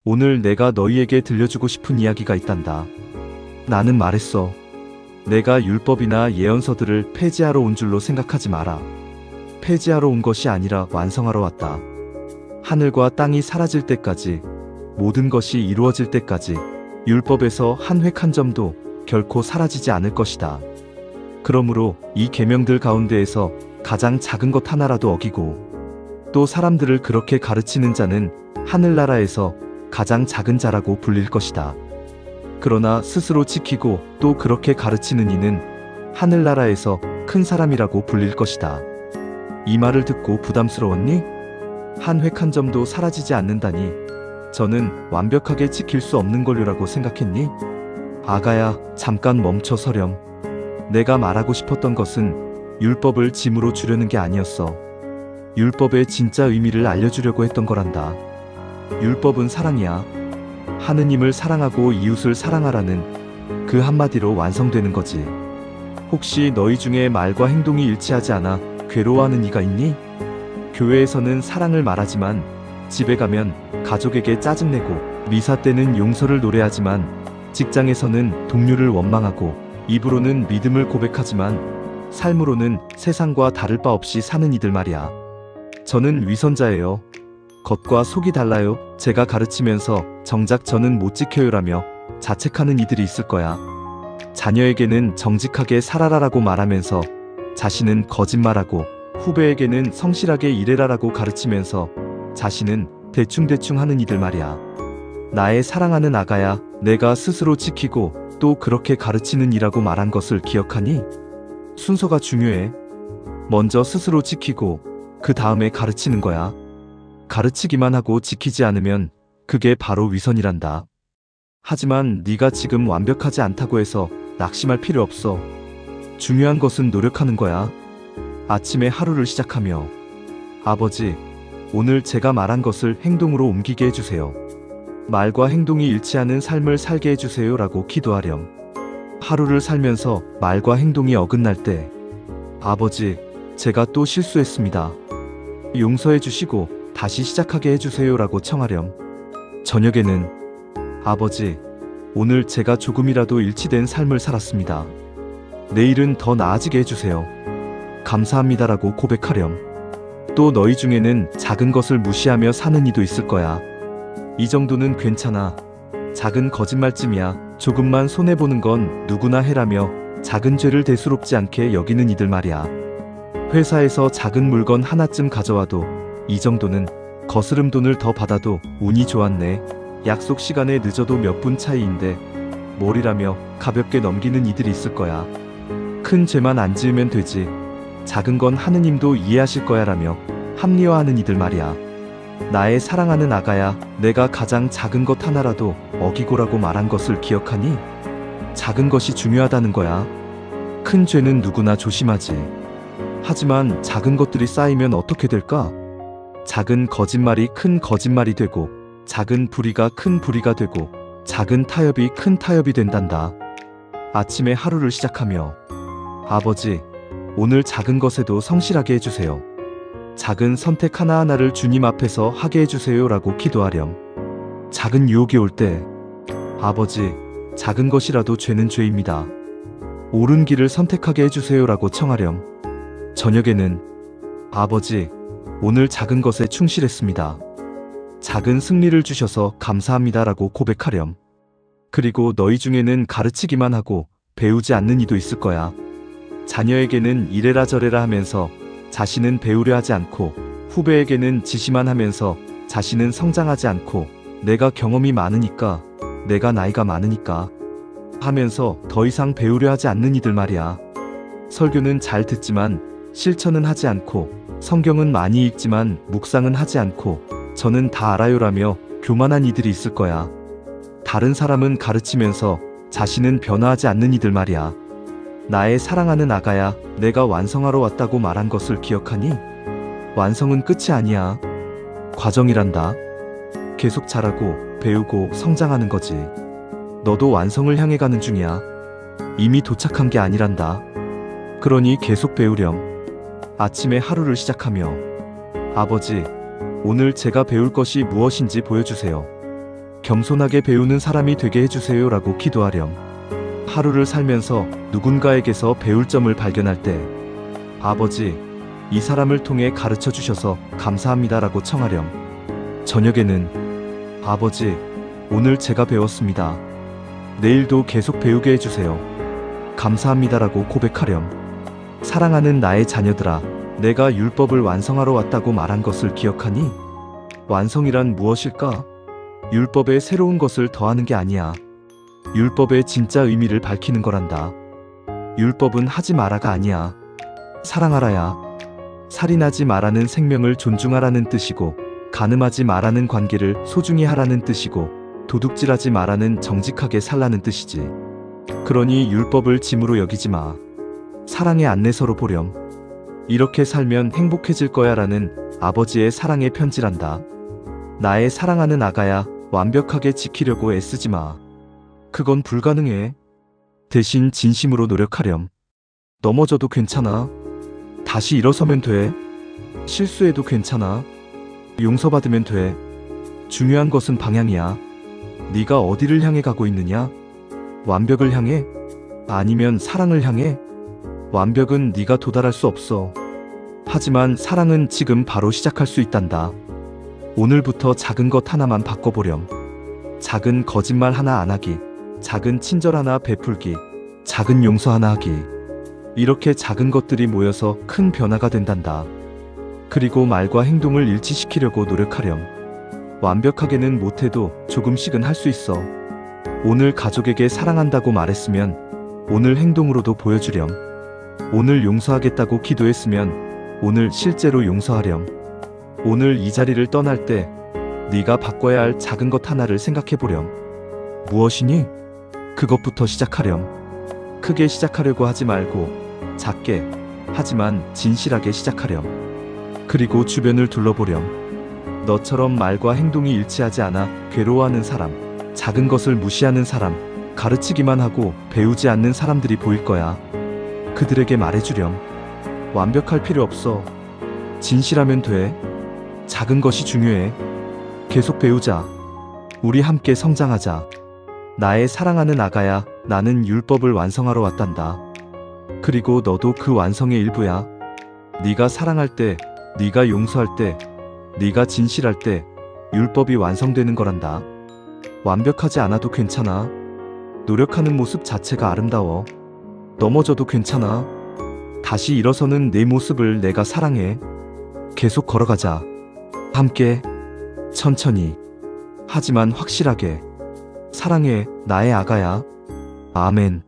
오늘 내가 너희에게 들려주고 싶은 이야기가 있단다. 나는 말했어. 내가 율법이나 예언서들을 폐지하러 온 줄로 생각하지 마라. 폐지하러 온 것이 아니라 완성하러 왔다. 하늘과 땅이 사라질 때까지, 모든 것이 이루어질 때까지 율법에서 한 획 한 점도 결코 사라지지 않을 것이다. 그러므로 이 계명들 가운데에서 가장 작은 것 하나라도 어기고 또 사람들을 그렇게 가르치는 자는 하늘나라에서 가장 작은 자라고 불릴 것이다. 그러나 스스로 지키고 또 그렇게 가르치는 이는 하늘나라에서 큰 사람이라고 불릴 것이다. 이 말을 듣고 부담스러웠니? 한 획 한 점도 사라지지 않는다니 저는 완벽하게 지킬 수 없는 권료라고 생각했니? 아가야, 잠깐 멈춰 서렴. 내가 말하고 싶었던 것은 율법을 짐으로 주려는 게 아니었어. 율법의 진짜 의미를 알려주려고 했던 거란다. 율법은 사랑이야. 하느님을 사랑하고 이웃을 사랑하라는 그 한마디로 완성되는 거지. 혹시 너희 중에 말과 행동이 일치하지 않아 괴로워하는 이가 있니? 교회에서는 사랑을 말하지만 집에 가면 가족에게 짜증내고 미사 때는 용서를 노래하지만 직장에서는 동료를 원망하고 입으로는 믿음을 고백하지만 삶으로는 세상과 다를 바 없이 사는 이들 말이야. 저는 위선자예요. 겉과 속이 달라요. 제가 가르치면서 정작 저는 못 지켜요라며 자책하는 이들이 있을 거야. 자녀에게는 정직하게 살아라라고 말하면서 자신은 거짓말하고 후배에게는 성실하게 일해라라고 가르치면서 자신은 대충대충 하는 이들 말이야. 나의 사랑하는 아가야, 내가 스스로 지키고 또 그렇게 가르치는 이라고 말한 것을 기억하니? 순서가 중요해. 먼저 스스로 지키고 그 다음에 가르치는 거야. 가르치기만 하고 지키지 않으면 그게 바로 위선이란다. 하지만 네가 지금 완벽하지 않다고 해서 낙심할 필요 없어. 중요한 것은 노력하는 거야. 아침에 하루를 시작하며 아버지, 오늘 제가 말한 것을 행동으로 옮기게 해주세요. 말과 행동이 일치하는 삶을 살게 해주세요 라고 기도하렴. 하루를 살면서 말과 행동이 어긋날 때 아버지, 제가 또 실수했습니다. 용서해 주시고 다시 시작하게 해주세요 라고 청하렴. 저녁에는 아버지, 오늘 제가 조금이라도 일치된 삶을 살았습니다. 내일은 더 나아지게 해주세요. 감사합니다 라고 고백하렴. 또 너희 중에는 작은 것을 무시하며 사는 이도 있을 거야. 이 정도는 괜찮아. 작은 거짓말쯤이야. 조금만 손해보는 건 누구나 해라며 작은 죄를 대수롭지 않게 여기는 이들 말이야. 회사에서 작은 물건 하나쯤 가져와도 이 정도는 거스름 돈을 더 받아도 운이 좋았네. 약속 시간에 늦어도 몇 분 차이인데 뭘이라며 가볍게 넘기는 이들이 있을 거야. 큰 죄만 안 지으면 되지. 작은 건 하느님도 이해하실 거야 라며 합리화하는 이들 말이야. 나의 사랑하는 아가야, 내가 가장 작은 것 하나라도 어기고라고 말한 것을 기억하니? 작은 것이 중요하다는 거야. 큰 죄는 누구나 조심하지. 하지만 작은 것들이 쌓이면 어떻게 될까? 작은 거짓말이 큰 거짓말이 되고 작은 불의가 큰 불의가 되고 작은 타협이 큰 타협이 된단다. 아침에 하루를 시작하며 아버지, 오늘 작은 것에도 성실하게 해주세요. 작은 선택 하나하나를 주님 앞에서 하게 해주세요 라고 기도하렴. 작은 유혹이 올 때 아버지, 작은 것이라도 죄는 죄입니다. 옳은 길을 선택하게 해주세요 라고 청하렴. 저녁에는 아버지, 오늘 작은 것에 충실했습니다. 작은 승리를 주셔서 감사합니다 라고 고백하렴. 그리고 너희 중에는 가르치기만 하고 배우지 않는 이도 있을 거야. 자녀에게는 이래라 저래라 하면서 자신은 배우려 하지 않고 후배에게는 지시만 하면서 자신은 성장하지 않고 내가 경험이 많으니까, 내가 나이가 많으니까 하면서 더 이상 배우려 하지 않는 이들 말이야. 설교는 잘 듣지만 실천은 하지 않고 성경은 많이 읽지만 묵상은 하지 않고 저는 다 알아요라며 교만한 이들이 있을 거야. 다른 사람은 가르치면서 자신은 변화하지 않는 이들 말이야. 나의 사랑하는 아가야, 내가 완성하러 왔다고 말한 것을 기억하니? 완성은 끝이 아니야. 과정이란다. 계속 자라고 배우고 성장하는 거지. 너도 완성을 향해 가는 중이야. 이미 도착한 게 아니란다. 그러니 계속 배우렴. 아침에 하루를 시작하며 아버지, 오늘 제가 배울 것이 무엇인지 보여주세요. 겸손하게 배우는 사람이 되게 해주세요라고 기도하렴. 하루를 살면서 누군가에게서 배울 점을 발견할 때 아버지, 이 사람을 통해 가르쳐 주셔서 감사합니다라고 청하렴. 저녁에는 아버지, 오늘 제가 배웠습니다. 내일도 계속 배우게 해주세요. 감사합니다라고 고백하렴. 사랑하는 나의 자녀들아, 내가 율법을 완성하러 왔다고 말한 것을 기억하니? 완성이란 무엇일까? 율법에 새로운 것을 더하는 게 아니야. 율법의 진짜 의미를 밝히는 거란다. 율법은 하지 마라가 아니야. 사랑하라야. 살인하지 마라는 생명을 존중하라는 뜻이고, 간음하지 마라는 관계를 소중히 하라는 뜻이고, 도둑질하지 마라는 정직하게 살라는 뜻이지. 그러니 율법을 짐으로 여기지 마. 사랑의 안내서로 보렴. 이렇게 살면 행복해질 거야 라는 아버지의 사랑의 편지란다. 나의 사랑하는 아가야, 완벽하게 지키려고 애쓰지 마. 그건 불가능해. 대신 진심으로 노력하렴. 넘어져도 괜찮아. 다시 일어서면 돼. 실수해도 괜찮아. 용서받으면 돼. 중요한 것은 방향이야. 네가 어디를 향해 가고 있느냐? 완벽을 향해? 아니면 사랑을 향해? 완벽은 네가 도달할 수 없어. 하지만 사랑은 지금 바로 시작할 수 있단다. 오늘부터 작은 것 하나만 바꿔보렴. 작은 거짓말 하나 안 하기, 작은 친절 하나 베풀기, 작은 용서 하나 하기. 이렇게 작은 것들이 모여서 큰 변화가 된단다. 그리고 말과 행동을 일치시키려고 노력하렴. 완벽하게는 못해도 조금씩은 할 수 있어. 오늘 가족에게 사랑한다고 말했으면 오늘 행동으로도 보여주렴. 오늘 용서하겠다고 기도했으면 오늘 실제로 용서하렴. 오늘 이 자리를 떠날 때 네가 바꿔야 할 작은 것 하나를 생각해보렴. 무엇이니? 그것부터 시작하렴. 크게 시작하려고 하지 말고 작게, 하지만 진실하게 시작하렴. 그리고 주변을 둘러보렴. 너처럼 말과 행동이 일치하지 않아 괴로워하는 사람, 작은 것을 무시하는 사람, 가르치기만 하고 배우지 않는 사람들이 보일 거야. 그들에게 말해주렴. 완벽할 필요 없어. 진실하면 돼. 작은 것이 중요해. 계속 배우자. 우리 함께 성장하자. 나의 사랑하는 아가야, 나는 율법을 완성하러 왔단다. 그리고 너도 그 완성의 일부야. 네가 사랑할 때, 네가 용서할 때, 네가 진실할 때 율법이 완성되는 거란다. 완벽하지 않아도 괜찮아. 노력하는 모습 자체가 아름다워. 넘어져도 괜찮아. 다시 일어서는 내 모습을 내가 사랑해. 계속 걸어가자. 함께, 천천히, 하지만 확실하게. 사랑해, 나의 아가야. 아멘.